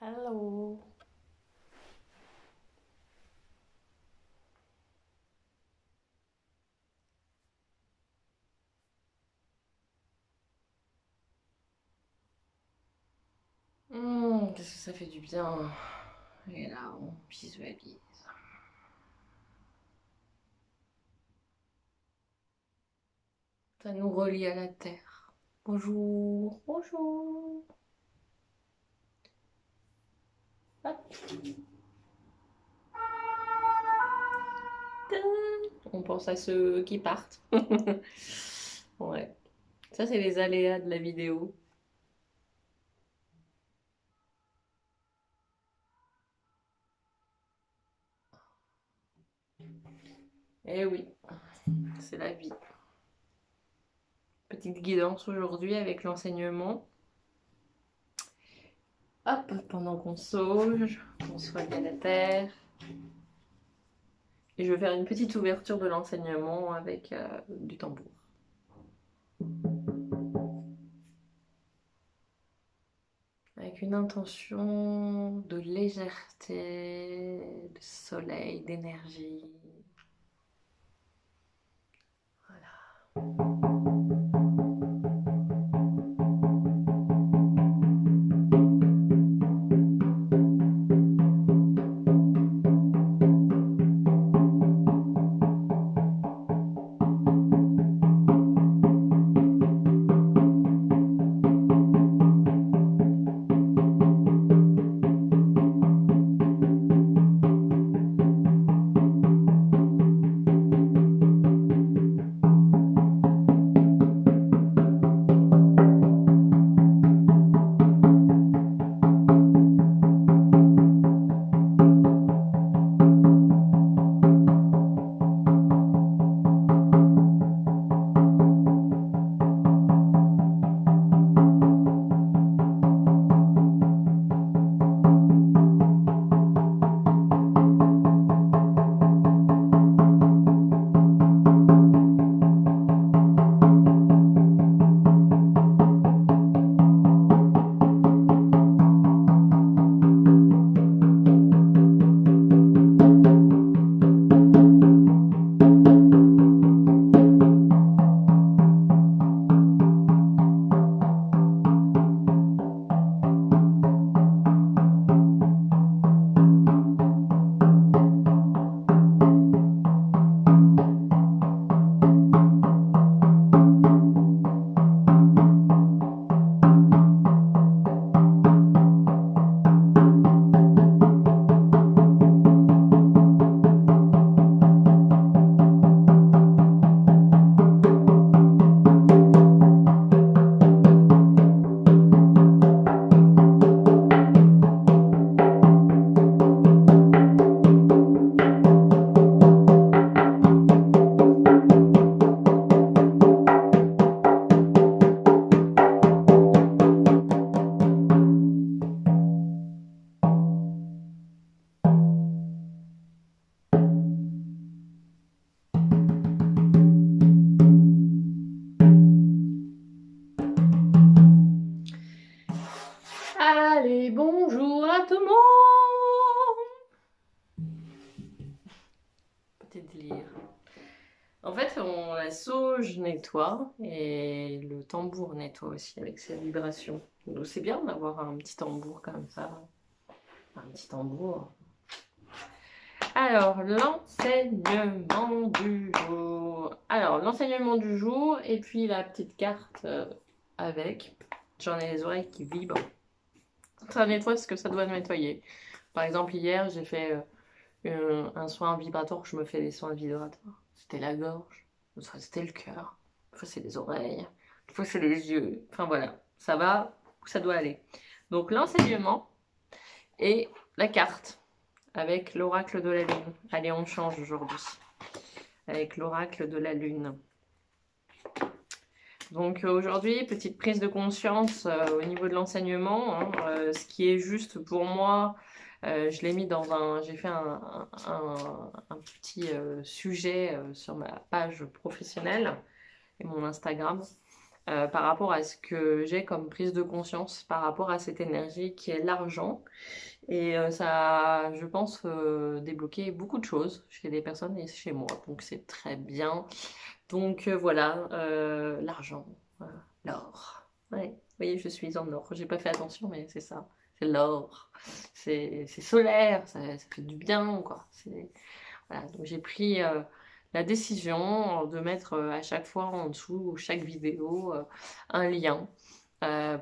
Hello. Qu'est-ce que ça fait du bien. Et là, on visualise. Ça nous relie à la terre. Bonjour, bonjour. Hop. On pense à ceux qui partent. Ouais. Ça, c'est les aléas de la vidéo. Eh oui, c'est la vie. Petite guidance aujourd'hui avec l'enseignement. Hop, pendant qu'on sauge, qu'on se relie à la terre. Et je vais faire une petite ouverture de l'enseignement avec du tambour. Avec une intention de légèreté, de soleil, d'énergie. Voilà. Allez, bonjour à tout le monde. Petit délire. En fait, la sauge nettoie et le tambour nettoie aussi avec ses vibrations. Donc c'est bien d'avoir un petit tambour comme ça. Un petit tambour. Alors, l'enseignement du jour. Alors, l'enseignement du jour et puis la petite carte avec. J'en ai les oreilles qui vibrent. Ça nettoie ce que ça doit nettoyer. Par exemple, hier, j'ai fait un soin vibratoire. Je me fais des soins vibratoires. C'était la gorge, une fois c'était le cœur, une fois c'est les oreilles, une fois c'est les yeux. Enfin voilà, ça va où ça doit aller. Donc l'enseignement et la carte avec l'oracle de la lune. Allez, on change aujourd'hui avec l'oracle de la lune. Donc aujourd'hui, petite prise de conscience au niveau de l'enseignement. Hein, ce qui est juste pour moi, je l'ai mis dans un... J'ai fait un petit sujet sur ma page professionnelle et mon Instagram. par rapport à ce que j'ai comme prise de conscience par rapport à cette énergie qui est l'argent. Et ça a, je pense, débloqué beaucoup de choses chez des personnes et chez moi. Donc c'est très bien. Donc voilà, l'argent, voilà, l'or. Ouais, vous voyez, je suis en or. J'ai pas fait attention, mais c'est ça. C'est l'or. C'est solaire, ça fait du bien, quoi. Voilà. Donc j'ai pris la décision de mettre à chaque fois en dessous, chaque vidéo, un lien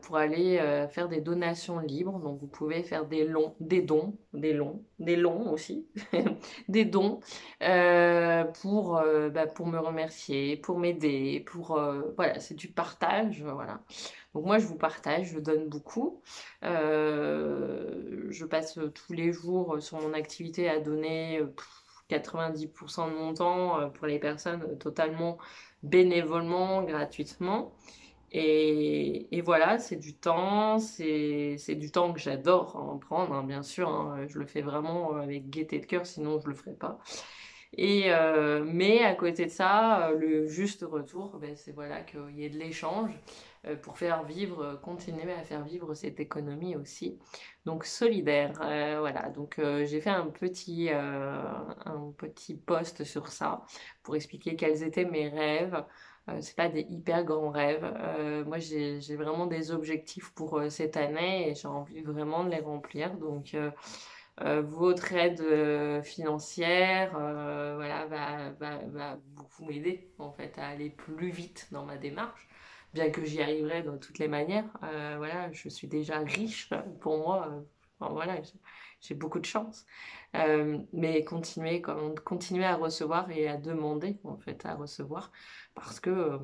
pour aller faire des donations libres. Donc vous pouvez faire des longs aussi, des dons pour me remercier, pour m'aider, voilà, c'est du partage, voilà. Donc moi je vous partage, je donne beaucoup. Je passe tous les jours sur mon activité à donner 90% de mon temps pour les personnes totalement bénévolement, gratuitement. Et voilà, c'est du temps que j'adore en prendre, hein, bien sûr. Hein, je le fais vraiment avec gaieté de cœur, sinon je le ferais pas. Mais à côté de ça, le juste retour, ben, c'est voilà qu'il y ait de l'échange pour faire vivre, continuer à faire vivre cette économie aussi. Donc solidaire, voilà. Donc j'ai fait un petit post sur ça pour expliquer quels étaient mes rêves. C'est pas des hyper grands rêves. Moi, j'ai vraiment des objectifs pour cette année et j'ai envie vraiment de les remplir. Donc, votre aide financière voilà, va beaucoup m'aider en fait à aller plus vite dans ma démarche, bien que j'y arriverai de toutes les manières. Voilà, je suis déjà riche pour moi. Enfin, voilà, j'ai beaucoup de chance. Mais continuer à recevoir et à demander en fait à recevoir parce que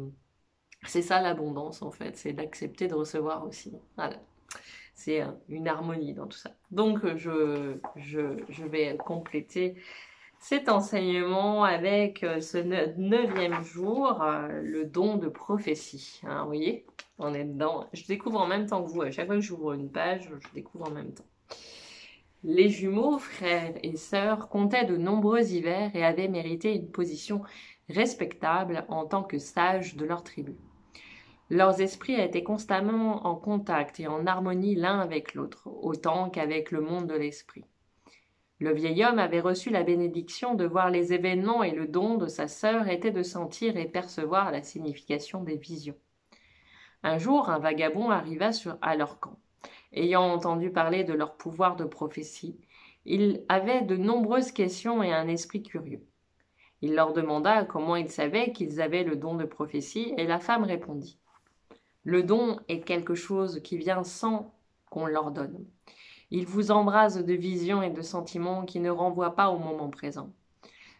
c'est ça l'abondance en fait, c'est d'accepter de recevoir aussi. Voilà. C'est une harmonie dans tout ça. Donc, je vais compléter cet enseignement avec ce neuvième jour, le don de prophétie. Hein, vous voyez, on est dedans. Je découvre en même temps que vous. À chaque fois que j'ouvre une page, je découvre en même temps. Les jumeaux, frères et sœurs, comptaient de nombreux hivers et avaient mérité une position respectable en tant que sages de leur tribu. Leurs esprits étaient constamment en contact et en harmonie l'un avec l'autre, autant qu'avec le monde de l'esprit. Le vieil homme avait reçu la bénédiction de voir les événements et le don de sa sœur était de sentir et percevoir la signification des visions. Un jour, un vagabond arriva à leur camp. Ayant entendu parler de leur pouvoir de prophétie, il avait de nombreuses questions et un esprit curieux. Il leur demanda comment ils savaient qu'ils avaient le don de prophétie et la femme répondit. Le don est quelque chose qui vient sans qu'on l'ordonne. Il vous embrase de visions et de sentiments qui ne renvoient pas au moment présent.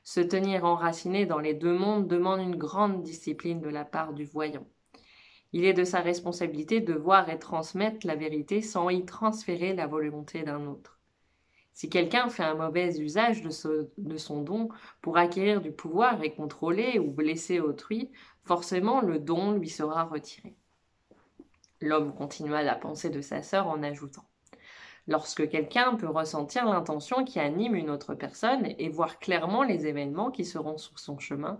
Se tenir enraciné dans les deux mondes demande une grande discipline de la part du voyant. Il est de sa responsabilité de voir et transmettre la vérité sans y transférer la volonté d'un autre. Si quelqu'un fait un mauvais usage de son don pour acquérir du pouvoir et contrôler ou blesser autrui, forcément le don lui sera retiré. L'homme continua la pensée de sa sœur en ajoutant. Lorsque quelqu'un peut ressentir l'intention qui anime une autre personne et voir clairement les événements qui seront sur son chemin,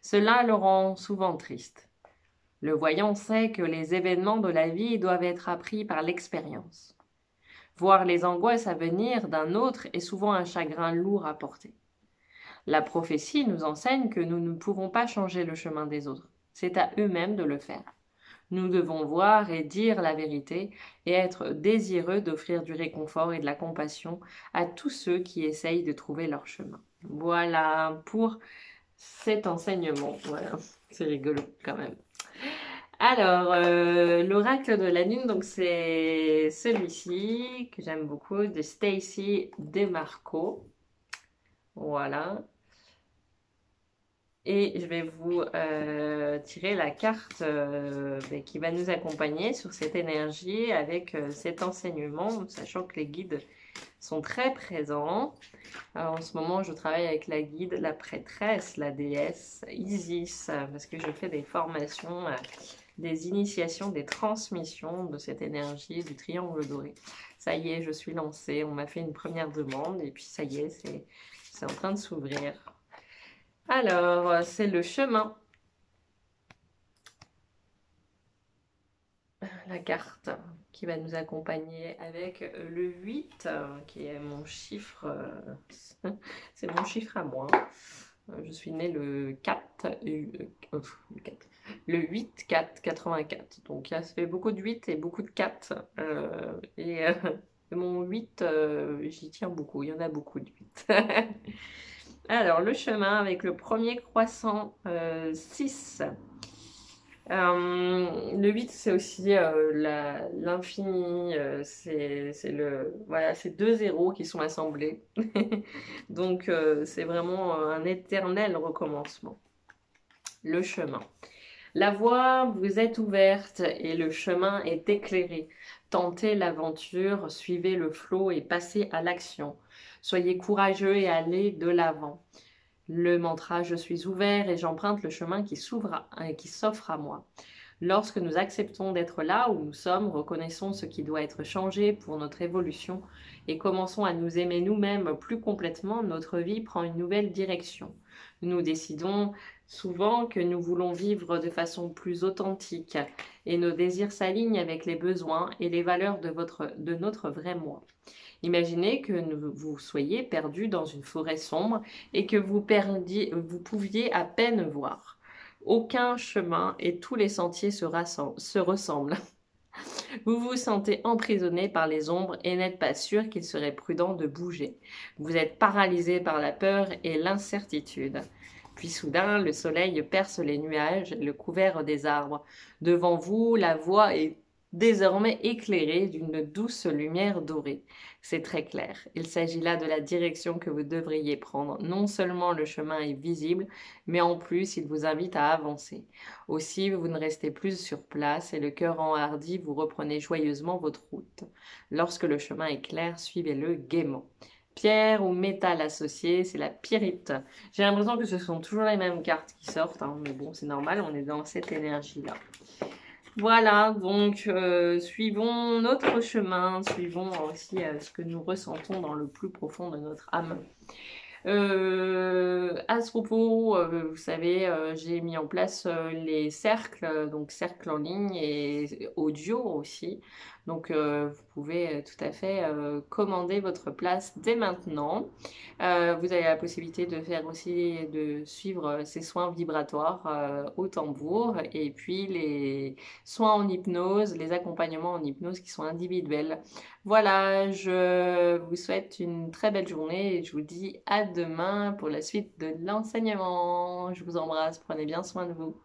cela le rend souvent triste. Le voyant sait que les événements de la vie doivent être appris par l'expérience. Voir les angoisses à venir d'un autre est souvent un chagrin lourd à porter. La prophétie nous enseigne que nous ne pouvons pas changer le chemin des autres. C'est à eux-mêmes de le faire. Nous devons voir et dire la vérité et être désireux d'offrir du réconfort et de la compassion à tous ceux qui essayent de trouver leur chemin. Voilà pour cet enseignement. Voilà, c'est rigolo quand même. Alors, l'oracle de la lune, donc c'est celui-ci que j'aime beaucoup, de Stacy DeMarco. Voilà. Et je vais vous tirer la carte qui va nous accompagner sur cette énergie avec cet enseignement, sachant que les guides sont très présents. Alors, en ce moment, je travaille avec la guide, la prêtresse, la déesse Isis, parce que je fais des formations, des initiations, des transmissions de cette énergie du triangle doré. Ça y est, je suis lancée, on m'a fait une première demande et puis ça y est, c'est en train de s'ouvrir. Alors, c'est le chemin. la carte qui va nous accompagner avec le 8, qui est mon chiffre, c'est mon chiffre à moi. Je suis née le 4, le 8 4 84. Donc ça fait beaucoup de 8 et beaucoup de 4. Mon 8, j'y tiens beaucoup. Il y en a beaucoup de 8. Alors, le chemin avec le premier croissant 6. Le 8, c'est aussi l'infini, voilà, c'est deux zéros qui sont assemblés. Donc, c'est vraiment un éternel recommencement. Le chemin. La voie vous est ouverte et le chemin est éclairé. Tentez l'aventure, suivez le flot et passez à l'action. Soyez courageux et allez de l'avant. Le mantra « Je suis ouvert et j'emprunte le chemin qui s'offre à moi ». Lorsque nous acceptons d'être là où nous sommes, reconnaissons ce qui doit être changé pour notre évolution et commençons à nous aimer nous-mêmes plus complètement, notre vie prend une nouvelle direction. Nous décidons souvent que nous voulons vivre de façon plus authentique et nos désirs s'alignent avec les besoins et les valeurs de notre vrai moi. Imaginez que vous soyez perdu dans une forêt sombre et que vous pouviez à peine voir. Aucun chemin et tous les sentiers se ressemblent. Vous vous sentez emprisonné par les ombres et n'êtes pas sûr qu'il serait prudent de bouger. Vous êtes paralysé par la peur et l'incertitude. Puis soudain, le soleil perce les nuages, le couvert des arbres. Devant vous, la voie est désormais éclairée d'une douce lumière dorée. C'est très clair. Il s'agit là de la direction que vous devriez prendre. Non seulement le chemin est visible, mais en plus, il vous invite à avancer. Aussi, vous ne restez plus sur place et le cœur enhardi, vous reprenez joyeusement votre route. Lorsque le chemin est clair, suivez-le gaiement. Pierre ou métal associé, c'est la pyrite. J'ai l'impression que ce sont toujours les mêmes cartes qui sortent, hein, mais bon, c'est normal, on est dans cette énergie-là. Voilà, donc suivons notre chemin, suivons aussi ce que nous ressentons dans le plus profond de notre âme. À ce propos, vous savez, j'ai mis en place les cercles, donc cercles en ligne et audio aussi. Donc, vous pouvez tout à fait commander votre place dès maintenant. Vous avez la possibilité de faire aussi, de suivre ces soins vibratoires au tambour et puis les soins en hypnose, les accompagnements en hypnose qui sont individuels. Voilà, je vous souhaite une très belle journée et je vous dis à demain pour la suite de l'enseignement. Je vous embrasse, prenez bien soin de vous.